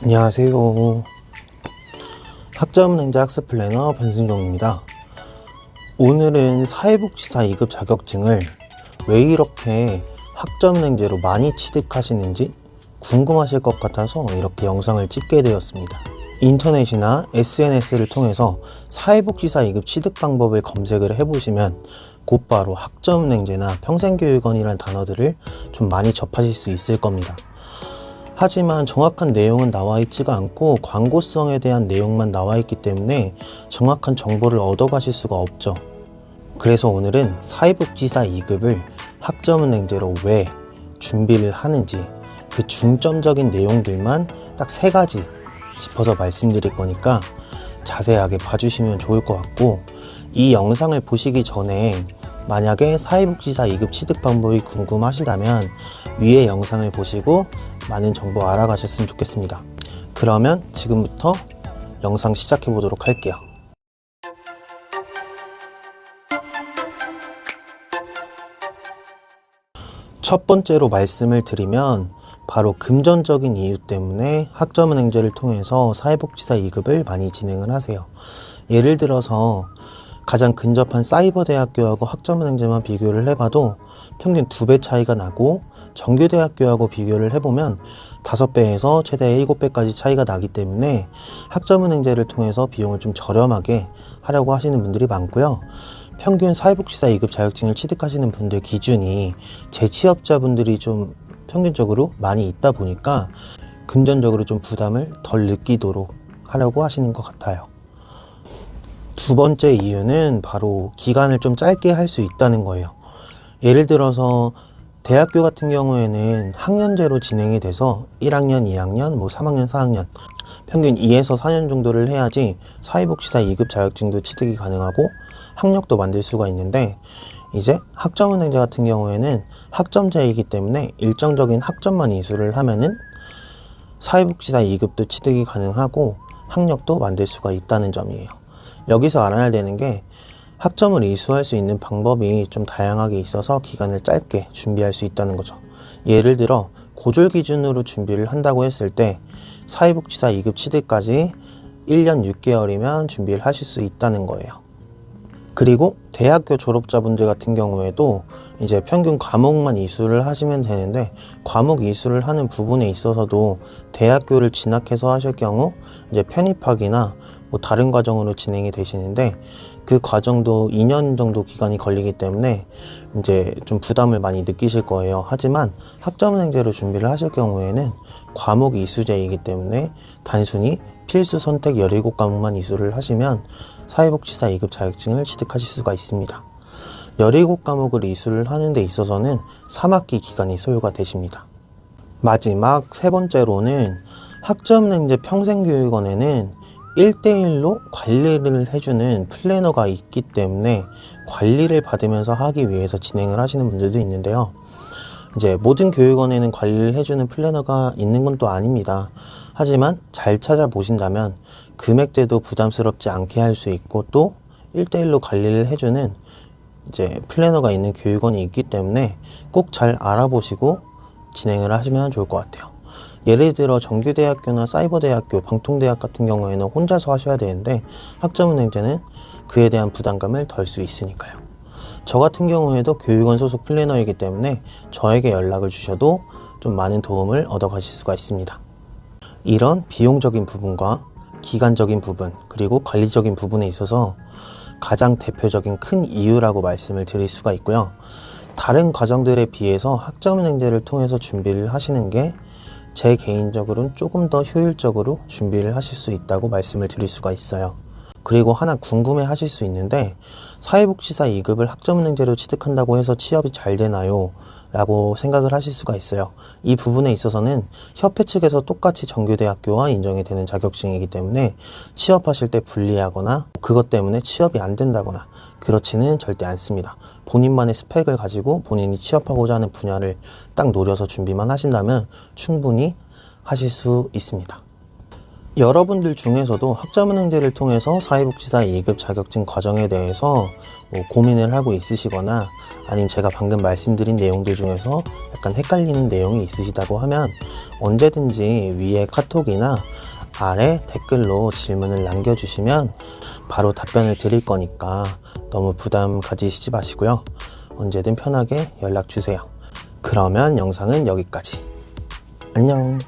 안녕하세요. 학점은행제 학습 플래너 변승종입니다. 오늘은 사회복지사 2급 자격증을 왜 이렇게 학점은행제로 많이 취득하시는지 궁금하실 것 같아서 이렇게 영상을 찍게 되었습니다. 인터넷이나 SNS를 통해서 사회복지사 2급 취득 방법을 검색을 해보시면 곧바로 학점은행제나 평생교육원이라는 단어들을 좀 많이 접하실 수 있을 겁니다. 하지만 정확한 내용은 나와 있지가 않고 광고성에 대한 내용만 나와 있기 때문에 정확한 정보를 얻어가실 수가 없죠. 그래서 오늘은 사회복지사 2급을 학점은행제로 왜 준비를 하는지 그 중점적인 내용들만 딱 3가지 짚어서 말씀드릴 거니까 자세하게 봐주시면 좋을 것 같고, 이 영상을 보시기 전에 만약에 사회복지사 2급 취득 방법이 궁금하시다면 위의 영상을 보시고 많은 정보 알아가셨으면 좋겠습니다. 그러면 지금부터 영상 시작해 보도록 할게요. 첫 번째로 말씀을 드리면 바로 금전적인 이유 때문에 학점은행제를 통해서 사회복지사 2급을 많이 진행을 하세요. 예를 들어서 가장 근접한 사이버대학교하고 학점은행제만 비교를 해봐도 평균 2배 차이가 나고, 정규대학교하고 비교를 해보면 5배에서 최대 7배까지 차이가 나기 때문에 학점은행제를 통해서 비용을 좀 저렴하게 하려고 하시는 분들이 많고요. 평균 사회복지사 2급 자격증을 취득하시는 분들 기준이 재취업자분들이 좀 평균적으로 많이 있다 보니까 금전적으로 좀 부담을 덜 느끼도록 하려고 하시는 것 같아요. 두 번째 이유는 바로 기간을 좀 짧게 할 수 있다는 거예요. 예를 들어서 대학교 같은 경우에는 학년제로 진행이 돼서 1학년, 2학년, 3학년, 4학년 평균 2에서 4년 정도를 해야지 사회복지사 2급 자격증도 취득이 가능하고 학력도 만들 수가 있는데, 이제 학점은행제 같은 경우에는 학점제이기 때문에 일정적인 학점만 이수를 하면은 사회복지사 2급도 취득이 가능하고 학력도 만들 수가 있다는 점이에요. 여기서 알아야 되는 게 학점을 이수할 수 있는 방법이 좀 다양하게 있어서 기간을 짧게 준비할 수 있다는 거죠. 예를 들어 고졸 기준으로 준비를 한다고 했을 때 사회복지사 2급 취득까지 1년 6개월이면 준비를 하실 수 있다는 거예요. 그리고 대학교 졸업자분들 같은 경우에도 이제 평균 과목만 이수를 하시면 되는데, 과목 이수를 하는 부분에 있어서도 대학교를 진학해서 하실 경우 이제 편입학이나 다른 과정으로 진행이 되시는데, 그 과정도 2년 정도 기간이 걸리기 때문에 이제 좀 부담을 많이 느끼실 거예요. 하지만 학점은행제로 준비를 하실 경우에는 과목 이수제이기 때문에 단순히 필수 선택 17과목만 이수를 하시면 사회복지사 2급 자격증을 취득하실 수가 있습니다. 17과목을 이수를 하는 데 있어서는 3학기 기간이 소요가 되십니다. 마지막 세 번째로는 학점은행제 평생교육원에는 1대1로 관리를 해주는 플래너가 있기 때문에 관리를 받으면서 하기 위해서 진행을 하시는 분들도 있는데요. 이제 모든 교육원에는 관리를 해주는 플래너가 있는 건 또 아닙니다. 하지만 잘 찾아보신다면 금액대도 부담스럽지 않게 할 수 있고, 또 1대1로 관리를 해주는 이제 플래너가 있는 교육원이 있기 때문에 꼭 잘 알아보시고 진행을 하시면 좋을 것 같아요. 예를 들어 정규대학교나 사이버대학교, 방통대학 같은 경우에는 혼자서 하셔야 되는데 학점은행제는 그에 대한 부담감을 덜 수 있으니까요. 저 같은 경우에도 교육원 소속 플래너이기 때문에 저에게 연락을 주셔도 좀 많은 도움을 얻어 가실 수가 있습니다. 이런 비용적인 부분과 기간적인 부분, 그리고 관리적인 부분에 있어서 가장 대표적인 큰 이유라고 말씀을 드릴 수가 있고요. 다른 과정들에 비해서 학점은행제를 통해서 준비를 하시는 게 제 개인적으로는 조금 더 효율적으로 준비를 하실 수 있다고 말씀을 드릴 수가 있어요. 그리고 하나 궁금해 하실 수 있는데, 사회복지사 2급을 학점은행제로 취득한다고 해서 취업이 잘 되나요? 라고 생각을 하실 수가 있어요. 이 부분에 있어서는 협회 측에서 똑같이 정규대학교와 인정이 되는 자격증이기 때문에 취업하실 때 불리하거나 그것 때문에 취업이 안 된다거나 그렇지는 절대 않습니다. 본인만의 스펙을 가지고 본인이 취업하고자 하는 분야를 딱 노려서 준비만 하신다면 충분히 하실 수 있습니다. 여러분들 중에서도 학점은행제를 통해서 사회복지사 2급 자격증 과정에 대해서 고민을 하고 있으시거나 아니면 제가 방금 말씀드린 내용들 중에서 약간 헷갈리는 내용이 있으시다고 하면 언제든지 위에 카톡이나 아래 댓글로 질문을 남겨주시면 바로 답변을 드릴 거니까 너무 부담 가지시지 마시고요. 언제든 편하게 연락 주세요. 그러면 영상은 여기까지. 안녕.